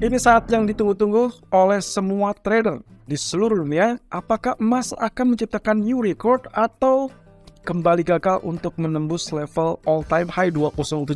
Ini saat yang ditunggu-tunggu oleh semua trader di seluruh dunia. Apakah emas akan menciptakan new record atau kembali gagal untuk menembus level all time high 2075?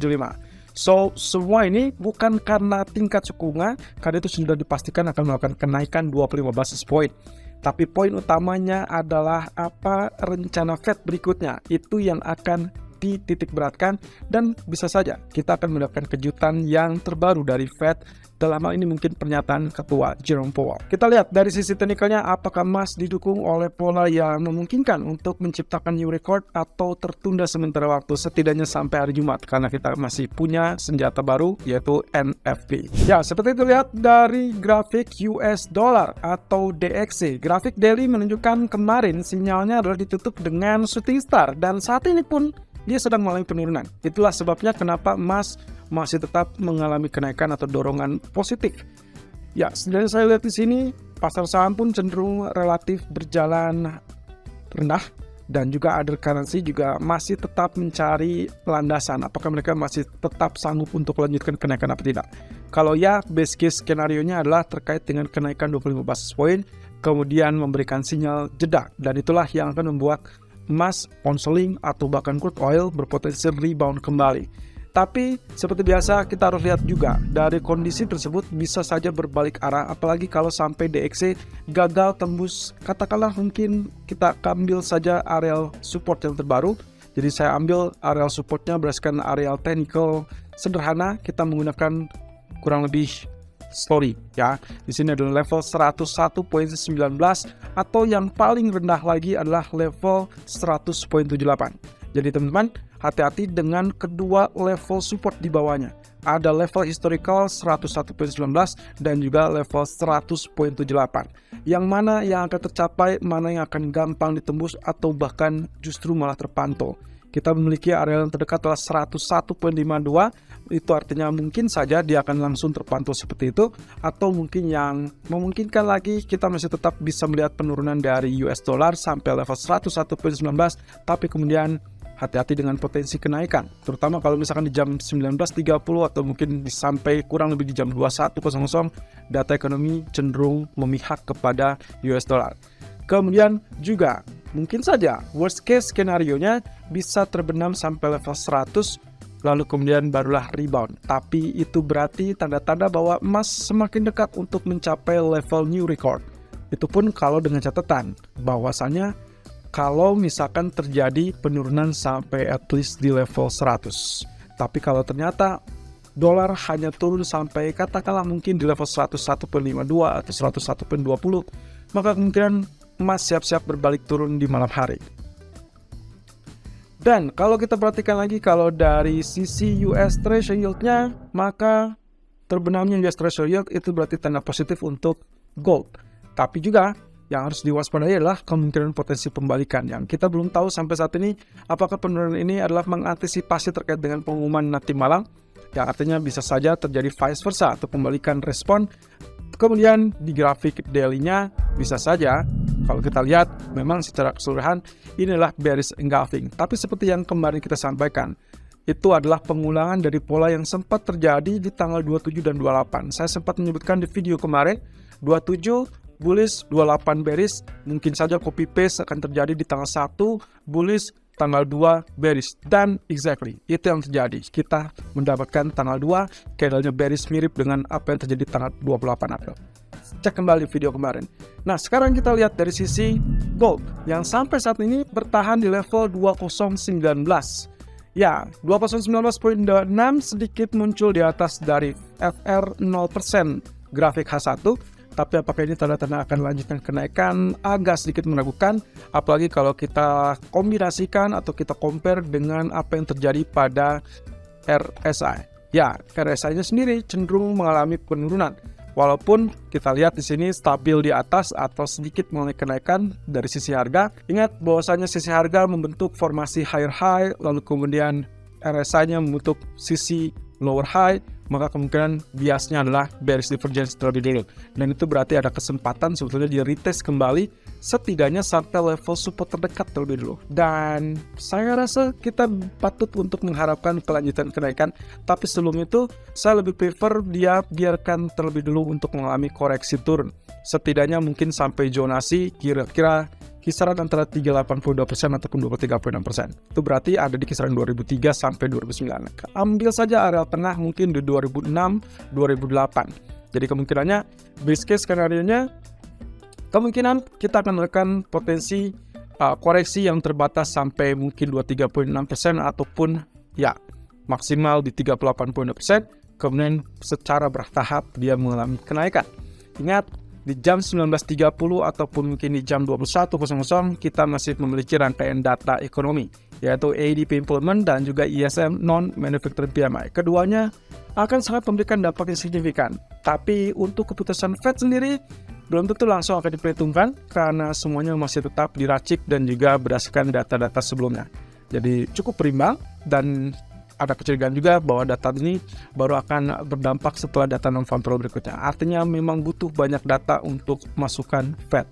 So, semua ini bukan karena tingkat suku bunga, karena itu sudah dipastikan akan melakukan kenaikan 25 basis point. Tapi poin utamanya adalah apa rencana Fed berikutnya. Itu yang akan dititik beratkan, dan bisa saja kita akan mendapatkan kejutan yang terbaru dari Fed. Dalam hal ini mungkin pernyataan Ketua Jerome Powell. Kita lihat dari sisi teknikalnya, apakah emas didukung oleh pola yang memungkinkan untuk menciptakan new record atau tertunda sementara waktu setidaknya sampai hari Jumat, karena kita masih punya senjata baru yaitu NFP. Ya, seperti itu lihat dari grafik US dollar atau DXY. Grafik daily menunjukkan kemarin sinyalnya adalah ditutup dengan shooting star, dan saat ini pun dia sedang mengalami penurunan. Itulah sebabnya kenapa emas masih tetap mengalami kenaikan atau dorongan positif. Ya, sebenarnya saya lihat di sini pasar saham pun cenderung relatif berjalan rendah, dan juga other currency juga masih tetap mencari landasan. Apakah mereka masih tetap sanggup untuk melanjutkan kenaikan apa tidak? Kalau ya, best case skenario-nya adalah terkait dengan kenaikan 25 basis point, kemudian memberikan sinyal jeda, dan itulah yang akan membuat emas, pound sterling, atau bahkan crude oil berpotensi rebound kembali. Tapi seperti biasa kita harus lihat juga dari kondisi tersebut bisa saja berbalik arah, apalagi kalau sampai DXY gagal tembus, katakanlah mungkin kita ambil saja areal support yang terbaru. Jadi saya ambil areal supportnya berdasarkan areal technical sederhana, kita menggunakan kurang lebih story ya. Di sini adalah level 101.19 atau yang paling rendah lagi adalah level 100.78. Jadi teman-teman, hati-hati dengan kedua level support di bawahnya. Ada level historical 101.19 dan juga level 100.78. Yang mana yang akan tercapai, mana yang akan gampang ditembus atau bahkan justru malah terpantau. Kita memiliki area yang terdekat adalah 101.52. Itu artinya mungkin saja dia akan langsung terpantau seperti itu, atau mungkin yang memungkinkan lagi kita masih tetap bisa melihat penurunan dari US dollar sampai level 101.19, tapi kemudian hati-hati dengan potensi kenaikan, terutama kalau misalkan di jam 19.30 atau mungkin sampai kurang lebih di jam 21.00 data ekonomi cenderung memihak kepada US dollar. Kemudian juga mungkin saja worst case skenario-nya bisa terbenam sampai level 100, lalu kemudian barulah rebound. Tapi itu berarti tanda-tanda bahwa emas semakin dekat untuk mencapai level new record. Itu pun kalau dengan catatan bahwasanya kalau misalkan terjadi penurunan sampai at least di level 100. Tapi kalau ternyata dolar hanya turun sampai katakanlah mungkin di level 101.52 atau 101.20, maka kemungkinan emas siap-siap berbalik turun di malam hari. Dan kalau kita perhatikan lagi, kalau dari sisi US Treasury yield-nya, maka terbenamnya US Treasury yield itu berarti tanda positif untuk gold. Tapi juga yang harus diwaspadai adalah kemungkinan potensi pembalikan, yang kita belum tahu sampai saat ini apakah penurunan ini adalah mengantisipasi terkait dengan pengumuman nanti malam, yang artinya bisa saja terjadi vice versa atau pembalikan respon. Kemudian di grafik daily-nya bisa saja kalau kita lihat memang secara keseluruhan inilah bearish engulfing. Tapi seperti yang kemarin kita sampaikan, itu adalah pengulangan dari pola yang sempat terjadi di tanggal 27 dan 28. Saya sempat menyebutkan di video kemarin, 27 bullish, 28 bearish, mungkin saja copy paste akan terjadi di tanggal 1 bullish, tanggal 2 bearish, dan exactly itu yang terjadi. Kita mendapatkan tanggal 2 candlenya bearish mirip dengan apa yang terjadi tanggal 28 April. Cek kembali video kemarin. Nah, sekarang kita lihat dari sisi gold yang sampai saat ini bertahan di level 2019. Ya, 2019.6 sedikit muncul di atas dari FR 0% grafik H1. Tapi apakah ini tanda-tanda akan lanjutkan kenaikan? Agak sedikit meragukan, apalagi kalau kita kombinasikan atau kita compare dengan apa yang terjadi pada RSI. Ya, RSI-nya sendiri cenderung mengalami penurunan. Walaupun kita lihat di sini stabil di atas atau sedikit mengalami kenaikan dari sisi harga. Ingat bahwasanya sisi harga membentuk formasi higher high, lalu kemudian RSI-nya membentuk sisi lower high, maka kemungkinan biasnya adalah bearish divergence terlebih dulu. Dan itu berarti ada kesempatan sebetulnya di retest kembali setidaknya sampai level support terdekat terlebih dulu. Dan saya rasa kita patut untuk mengharapkan kelanjutan kenaikan, tapi sebelum itu saya lebih prefer dia biarkan terlebih dulu untuk mengalami koreksi turun. Setidaknya mungkin sampai zonasi kira-kira kisaran antara 3,82% ataupun 23,6%. Itu berarti ada di kisaran 2003 sampai 2009. Ambil saja area tengah mungkin di 2006, 2008. Jadi kemungkinannya, base case skenario-nya, kemungkinan kita akan melakukan potensi koreksi yang terbatas sampai mungkin 23,6% ataupun ya maksimal di 38,6%. Kemudian secara bertahap dia mengalami kenaikan. Ingat, di jam 19.30 ataupun mungkin di jam 21.00 kita masih memiliki rangkaian data ekonomi, yaitu ADP Employment dan juga ISM Non-Manufacturing PMI. Keduanya akan sangat memberikan dampak yang signifikan. Tapi untuk keputusan Fed sendiri belum tentu langsung akan diperhitungkan karena semuanya masih tetap diracik dan juga berdasarkan data-data sebelumnya. Jadi cukup berimbang dan ada kecurigaan juga bahwa data ini baru akan berdampak setelah data non-farm payroll berikutnya. Artinya memang butuh banyak data untuk masukan Fed.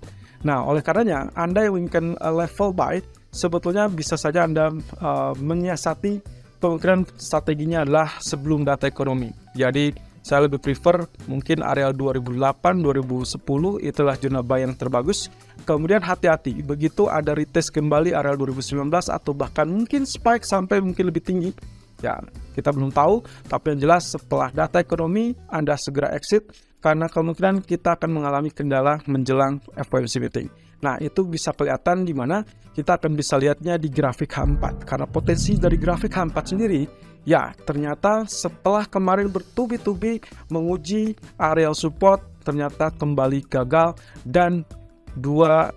Nah, oleh karenanya, Anda yang inginkan level buy, sebetulnya bisa saja Anda menyiasati kemungkinan strateginya adalah sebelum data ekonomi. Jadi, saya lebih prefer mungkin area 2008-2010 itulah zona buy yang terbagus. Kemudian hati-hati, begitu ada retest kembali area 2019 atau bahkan mungkin spike sampai mungkin lebih tinggi. Ya, kita belum tahu, tapi yang jelas setelah data ekonomi, Anda segera exit, karena kemungkinan kita akan mengalami kendala menjelang FOMC meeting. Nah, itu bisa kelihatan di mana kita akan bisa lihatnya di grafik H4, karena potensi dari grafik H4 sendiri, ya ternyata setelah kemarin bertubi-tubi menguji area support, ternyata kembali gagal dan 2000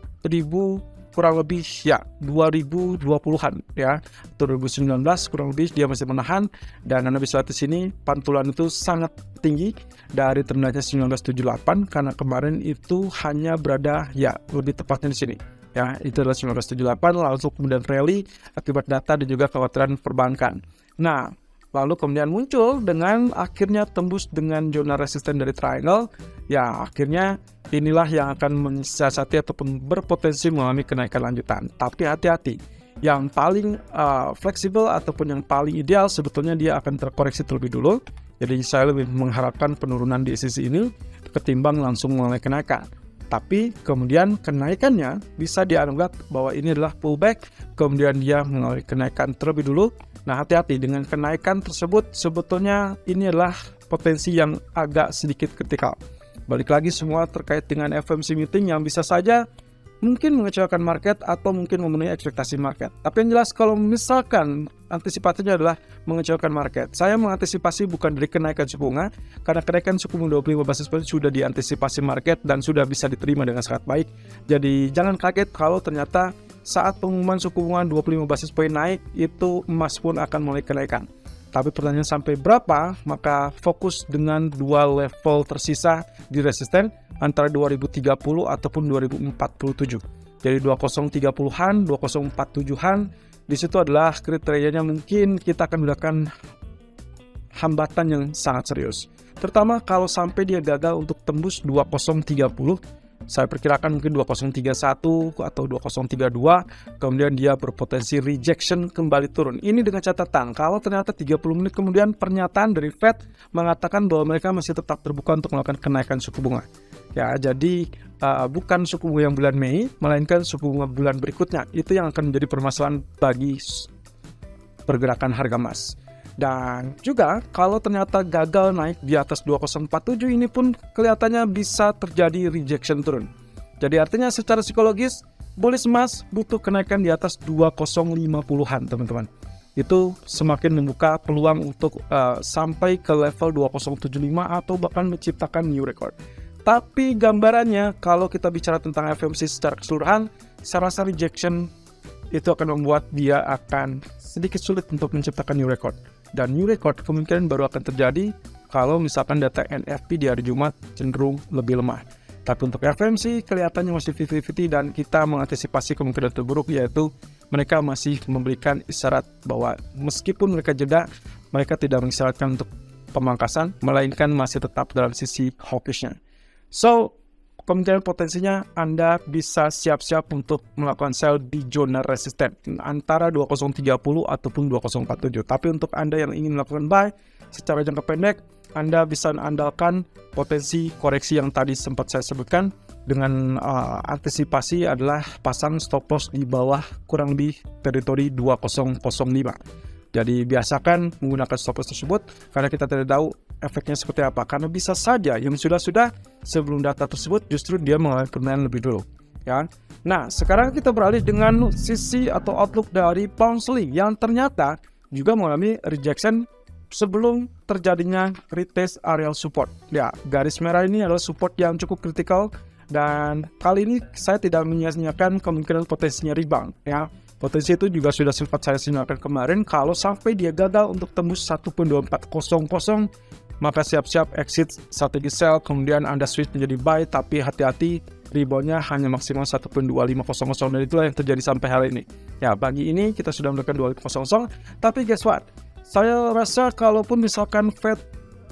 kurang lebih ya 2020-an ya, 2019 kurang lebih dia masih menahan, dan Anda bisa lihat di sini pantulan itu sangat tinggi dari terendahnya 1978 karena kemarin itu hanya berada ya lebih tepatnya di sini ya, itu adalah 1978 langsung kemudian rally akibat data dan juga kekhawatiran perbankan. Nah, lalu kemudian muncul dengan akhirnya tembus dengan zona resisten dari triangle. Ya, akhirnya inilah yang akan mensiasati ataupun berpotensi mengalami kenaikan lanjutan. Tapi hati-hati, yang paling fleksibel ataupun yang paling ideal sebetulnya dia akan terkoreksi terlebih dulu. Jadi saya lebih mengharapkan penurunan di sisi ini ketimbang langsung mengalami kenaikan. Tapi kemudian kenaikannya bisa dianggap bahwa ini adalah pullback, kemudian dia mengalami kenaikan terlebih dulu. Nah, hati-hati dengan kenaikan tersebut, sebetulnya ini adalah potensi yang agak sedikit kritikal. Balik lagi semua terkait dengan FOMC meeting yang bisa saja mungkin mengecewakan market atau mungkin memenuhi ekspektasi market. Tapi yang jelas kalau misalkan antisipasinya adalah mengecewakan market, saya mengantisipasi bukan dari kenaikan suku bunga, karena kenaikan suku bunga 25 basis point sudah diantisipasi market dan sudah bisa diterima dengan sangat baik. Jadi jangan kaget kalau ternyata saat pengumuman suku bunga 25 basis point naik, itu emas pun akan mulai kenaikan. Tapi pertanyaan sampai berapa, maka fokus dengan dua level tersisa di resisten antara 2030 ataupun 2047. Jadi 2030-an, 2047-an, di situ adalah kriterianya mungkin kita akan mendapatkan hambatan yang sangat serius. Terutama kalau sampai dia gagal untuk tembus 2030, saya perkirakan mungkin 2031 atau 2032, kemudian dia berpotensi rejection kembali turun. Ini dengan catatan, kalau ternyata 30 menit kemudian pernyataan dari Fed mengatakan bahwa mereka masih tetap terbuka untuk melakukan kenaikan suku bunga. Ya, jadi bukan suku bunga yang bulan Mei, melainkan suku bunga bulan berikutnya. Itu yang akan menjadi permasalahan bagi pergerakan harga emas. Dan juga kalau ternyata gagal naik di atas 2047, ini pun kelihatannya bisa terjadi rejection turun. Jadi artinya secara psikologis bullish emas butuh kenaikan di atas 2050-an teman-teman. Itu semakin membuka peluang untuk sampai ke level 2075 atau bahkan menciptakan new record. Tapi gambarannya kalau kita bicara tentang FOMC secara keseluruhan, saya rasa rejection itu akan membuat dia akan sedikit sulit untuk menciptakan new record. Dan new record kemungkinan baru akan terjadi kalau misalkan data NFP di hari Jumat cenderung lebih lemah. Tapi untuk FOMC kelihatannya masih 50-50 dan kita mengantisipasi kemungkinan terburuk, yaitu mereka masih memberikan isyarat bahwa meskipun mereka jeda, mereka tidak mengisyaratkan untuk pemangkasan, melainkan masih tetap dalam sisi hawkishnya. So, kemungkinan potensinya Anda bisa siap-siap untuk melakukan sell di zona resisten antara 2030 ataupun 2047. Tapi untuk Anda yang ingin melakukan buy secara jangka pendek, Anda bisa andalkan potensi koreksi yang tadi sempat saya sebutkan dengan antisipasi adalah pasang stop loss di bawah kurang lebih teritori 2005. Jadi biasakan menggunakan stop loss tersebut karena kita tidak tahu efeknya seperti apa. Karena bisa saja yang sudah sebelum data tersebut justru dia mengalami penurunan lebih dulu. Ya. Nah, sekarang kita beralih dengan sisi atau outlook dari pound sterling yang ternyata juga mengalami rejection sebelum terjadinya retest areal support. Ya, garis merah ini adalah support yang cukup kritikal dan kali ini saya tidak menyia-nyiakan kemungkinan potensinya rebound. Ya. Potensi itu juga sudah sempat saya sinyalkan kemarin, kalau sampai dia gagal untuk tembus 1.2400, maka siap-siap exit strategi sell, kemudian Anda switch menjadi buy, tapi hati-hati reboundnya hanya maksimal 1.2500 dan itulah yang terjadi sampai hari ini. Ya, pagi ini kita sudah mendapatkan 2500, tapi guess what? Saya rasa kalaupun misalkan Fed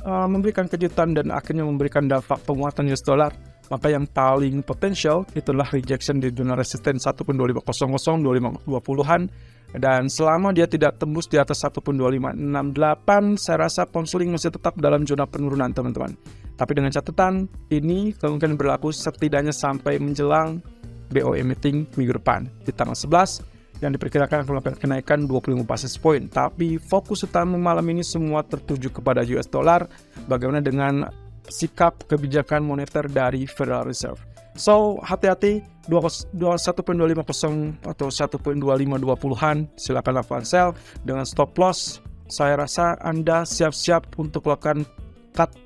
memberikan kejutan dan akhirnya memberikan dampak penguatan US dollar, maka yang paling potensial itulah rejection di zona resisten 1.2500, 2520-an, dan selama dia tidak tembus di atas 1.2568, saya rasa pound sterling masih tetap dalam zona penurunan, teman-teman. Tapi dengan catatan, ini kemungkinan berlaku setidaknya sampai menjelang BOE meeting minggu depan di tanggal 11 yang diperkirakan akan melakukan kenaikan 25 basis point. Tapi fokus utama malam ini semua tertuju kepada US dollar, bagaimana dengan sikap kebijakan moneter dari Federal Reserve. So, hati-hati 1.250 atau 1.2520-an silakan lakukan sell dengan stop loss. Saya rasa Anda siap-siap untuk lakukan cut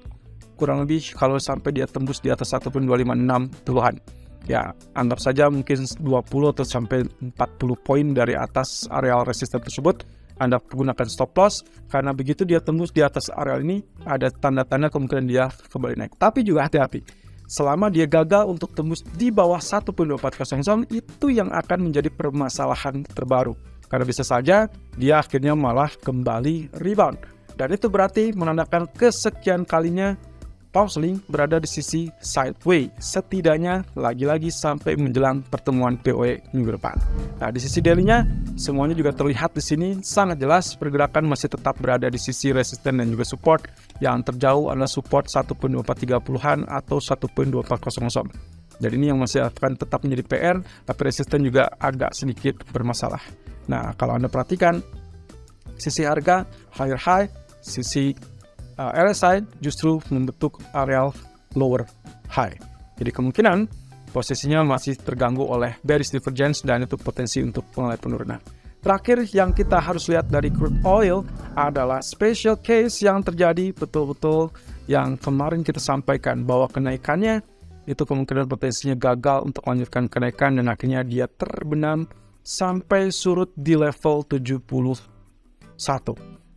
kurang lebih kalau sampai dia tembus di atas 1.256-an. Ya, anggap saja mungkin 20 atau sampai 40 poin dari atas areal resisten tersebut. Anda gunakan stop loss, karena begitu dia tembus di atas area ini, ada tanda-tanda kemungkinan dia kembali naik. Tapi juga hati-hati, selama dia gagal untuk tembus di bawah 1.2400, itu yang akan menjadi permasalahan terbaru. Karena bisa saja dia akhirnya malah kembali rebound. Dan itu berarti menandakan kesekian kalinya pound sterling berada di sisi sideways, setidaknya lagi-lagi sampai menjelang pertemuan POE minggu depan. Nah, di sisi daily-nya semuanya juga terlihat di sini sangat jelas pergerakan masih tetap berada di sisi resisten dan juga support. Yang terjauh adalah support 1.2430-an atau 1.2400. Jadi ini yang masih akan tetap menjadi PR, tapi resisten juga agak sedikit bermasalah. Nah, kalau Anda perhatikan sisi harga higher high, sisi RSI justru membentuk areal lower high. Jadi kemungkinan posisinya masih terganggu oleh bearish divergence dan itu potensi untuk mulai penurunan. Terakhir yang kita harus lihat dari crude oil adalah special case yang terjadi betul-betul yang kemarin kita sampaikan bahwa kenaikannya itu kemungkinan potensinya gagal untuk melanjutkan kenaikan dan akhirnya dia terbenam sampai surut di level 71.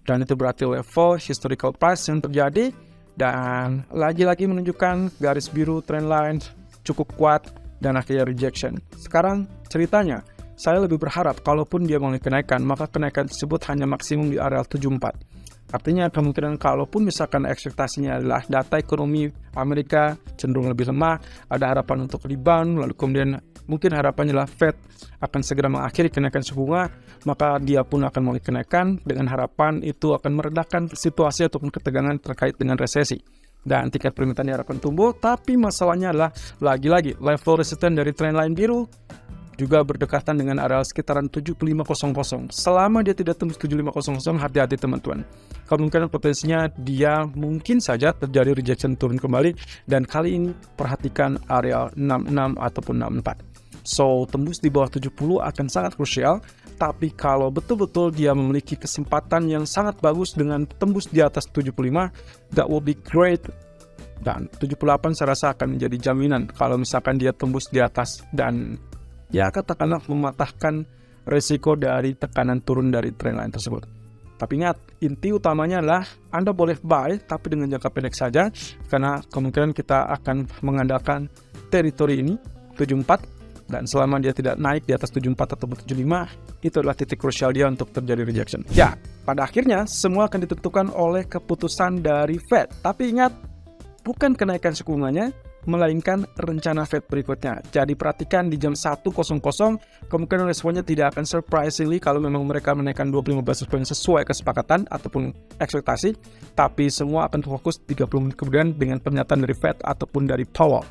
Dan itu berarti level historical price yang terjadi dan lagi-lagi menunjukkan garis biru trendline cukup kuat dan akhirnya rejection. Sekarang ceritanya, saya lebih berharap kalaupun dia mulai kenaikan, maka kenaikan tersebut hanya maksimum di area 74. Artinya kemungkinan kalaupun misalkan ekspektasinya adalah data ekonomi Amerika cenderung lebih lemah, ada harapan untuk rebound, lalu kemudian mungkin harapannya adalah Fed akan segera mengakhiri kenaikan suku bunga, maka dia pun akan mulai kenaikan dengan harapan itu akan meredakan situasi ataupun ketegangan terkait dengan resesi. Dan tingkat permintaan diharapkan tumbuh, tapi masalahnya adalah lagi-lagi level resisten dari trendline biru juga berdekatan dengan area sekitaran 7500. Selama dia tidak tembus 7500, hati-hati teman-teman. Kemungkinan potensinya dia mungkin saja terjadi rejection turun kembali dan kali ini perhatikan area 66 ataupun 64. So, tembus di bawah 70 akan sangat krusial, tapi kalau betul-betul dia memiliki kesempatan yang sangat bagus dengan tembus di atas 75, that will be great. Dan 78 saya rasa akan menjadi jaminan kalau misalkan dia tembus di atas dan ya katakanlah mematahkan resiko dari tekanan turun dari trendline tersebut. Tapi ingat, inti utamanya adalah Anda boleh buy tapi dengan jangka pendek saja, karena kemungkinan kita akan mengandalkan teritori ini 74, dan selama dia tidak naik di atas 74 atau 75, itu adalah titik krusial dia untuk terjadi rejection. Ya, pada akhirnya semua akan ditentukan oleh keputusan dari Fed. Tapi ingat, bukan kenaikan suku bunganya, melainkan rencana Fed berikutnya. Jadi perhatikan di jam 1.00 kemungkinan responnya tidak akan surprisingly kalau memang mereka menaikkan 25 basis point sesuai kesepakatan ataupun ekspektasi, tapi semua akan fokus 30 menit kemudian dengan pernyataan dari Fed ataupun dari Powell.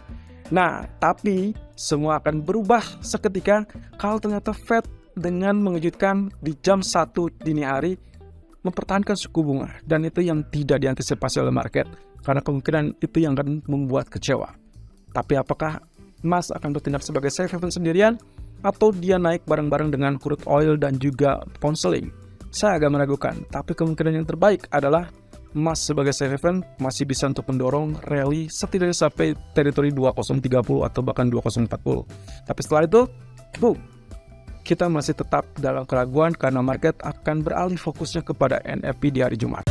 Nah, tapi semua akan berubah seketika kalau ternyata Fed dengan mengejutkan di jam 1 dini hari mempertahankan suku bunga, dan itu yang tidak diantisipasi oleh market karena kemungkinan itu yang akan membuat kecewa. Tapi apakah emas akan bertindak sebagai safe haven sendirian atau dia naik bareng-bareng dengan crude oil dan juga pound sterling? Saya agak meragukan, tapi kemungkinan yang terbaik adalah emas sebagai safe haven masih bisa untuk mendorong rally setidaknya sampai teritori 2030 atau bahkan 2040. Tapi setelah itu, boom, kita masih tetap dalam keraguan karena market akan beralih fokusnya kepada NFP di hari Jumat.